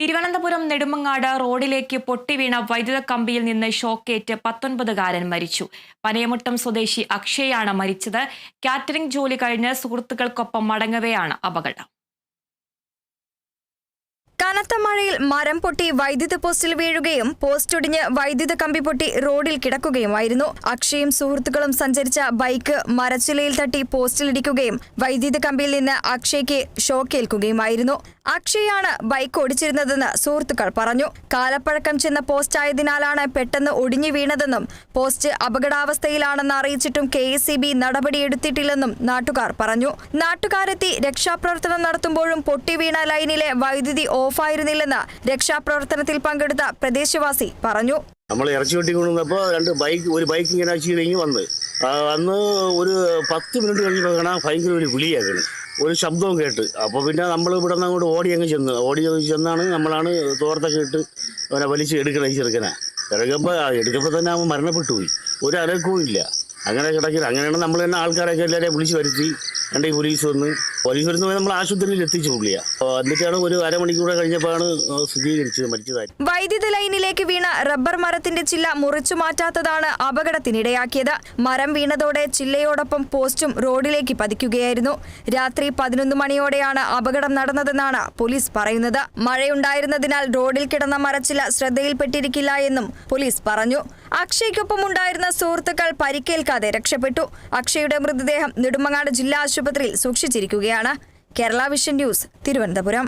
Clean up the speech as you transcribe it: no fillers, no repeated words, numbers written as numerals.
തിരുവനന്തപുരം നെടുമങ്ങാട് റോഡിലേക്ക് പൊട്ടിവീണ വൈദ്യുത കമ്പിയിൽ നിന്ന് ഷോക്കേറ്റ് 19-കാരൻ മരിച്ചു. പനയമുട്ടം സ്വദേശി അക്ഷയാണ് മരിച്ചത്. കാറ്ററിംഗ് ജോലി കഴിഞ്ഞ് സുഹൃത്തുക്കൾക്കൊപ്പം മടങ്ങവെയാണ് അപകടം. കനത്ത മഴയിൽ മരം പൊട്ടി വൈദ്യുത പോസ്റ്റിൽ വീഴുകയും പോസ്റ്റൊടിഞ്ഞ് വൈദ്യുത കമ്പി പൊട്ടി റോഡിൽ കിടക്കുകയുമായിരുന്നു. അക്ഷയും സുഹൃത്തുക്കളും സഞ്ചരിച്ച ബൈക്ക് മരച്ചിലയിൽ തട്ടി പോസ്റ്റിലിടിക്കുകയും വൈദ്യുത കമ്പിയിൽ നിന്ന് അക്ഷയ്ക്ക് ഷോക്കേൽക്കുകയുമായിരുന്നു. അക്ഷയാണ് ബൈക്ക് ഓടിച്ചിരുന്നതെന്ന് സുഹൃത്തുക്കൾ പറഞ്ഞു. കാലപ്പഴക്കം ചെന്ന പോസ്റ്റ് ആയതിനാലാണ് പെട്ടെന്ന് ഒടിഞ്ഞു വീണതെന്നും പോസ്റ്റ് അപകടാവസ്ഥയിലാണെന്ന് അറിയിച്ചിട്ടും KSEB നടപടിയെടുത്തിട്ടില്ലെന്നും നാട്ടുകാർ പറഞ്ഞു. നാട്ടുകാരെത്തി രക്ഷാപ്രവർത്തനം നടത്തുമ്പോഴും പൊട്ടിവീണ ലൈനിലെ വൈദ്യുതി ഓഫായിരുന്നില്ലെന്ന് രക്ഷാപ്രവർത്തനത്തിൽ പങ്കെടുത്ത പ്രദേശവാസി പറഞ്ഞു. നമ്മൾ ഇറച്ചി വെട്ടിക്കൊണ്ടുവന്നപ്പോൾ ഒരു ബൈക്ക് ഇങ്ങനെ അച്ചിറങ്ങി വന്ന് ഒരു 10 മിനിറ്റ് കഴിഞ്ഞപ്പോൾ കാണാൻ ഭയങ്കര ഒരു വിളിയായിരുന്നു, ഒരു ശബ്ദവും കേട്ട്. അപ്പോൾ പിന്നെ നമ്മൾ ഇവിടെ നിന്ന് അങ്ങോട്ട് ഓടി ചെന്നാണ് നമ്മളാണ് തോർത്തൊക്കെ ഇട്ട് അവനെ വലിച്ച് എടുക്കണ ഈ ചെറുക്കനെ. എടുക്കുമ്പോൾ തന്നെ അവൻ മരണപ്പെട്ടു പോയി, ഒരു അനക്കവും ഇല്ല. അങ്ങനെ കിടക്കില്ല. അങ്ങനെയാണ് നമ്മൾ തന്നെ ആൾക്കാരൊക്കെ എല്ലാവരെയും വിളിച്ച് വരുത്തി. ഈ പോലീസ് വരുന്ന നമ്മൾ ആശുപത്രിയിൽ എത്തിച്ചു പുള്ളിയാ. എന്നിട്ടാണ് ഒരു അരമണിക്കൂർ കഴിഞ്ഞപ്പോഴാണ് സ്ഥിരീകരിച്ചത് മരിച്ചതായി. വൈദ്യുത ലൈനിലേക്ക് വീണ റബ്ബർ മരത്തിന്റെ ചില്ല മുറിച്ചു മാറ്റാത്തതാണ് അപകടത്തിനിടയാക്കിയത്. മരം വീണതോടെ ചില്ലയോടൊപ്പം പോസ്റ്റും റോഡിലേക്ക് പതിക്കുകയായിരുന്നു. രാത്രി 11 മണിയോടെയാണ് അപകടം നടന്നതെന്നാണ് പോലീസ് പറയുന്നത്. മഴയുണ്ടായിരുന്നതിനാൽ റോഡിൽ കിടന്ന മരച്ചില ശ്രദ്ധയിൽപ്പെട്ടിരിക്കില്ല എന്നും പോലീസ് പറഞ്ഞു. അക്ഷയ്ക്കൊപ്പം ഉണ്ടായിരുന്ന സുഹൃത്തുക്കൾ പരിക്കേൽക്കാതെ രക്ഷപ്പെട്ടു. അക്ഷയുടെ മൃതദേഹം നെടുമങ്ങാട് ജില്ലാ ആശുപത്രിയിൽ സൂക്ഷിച്ചിരിക്കുകയാണ്. Kerala vision news, Thiruvananthapuram.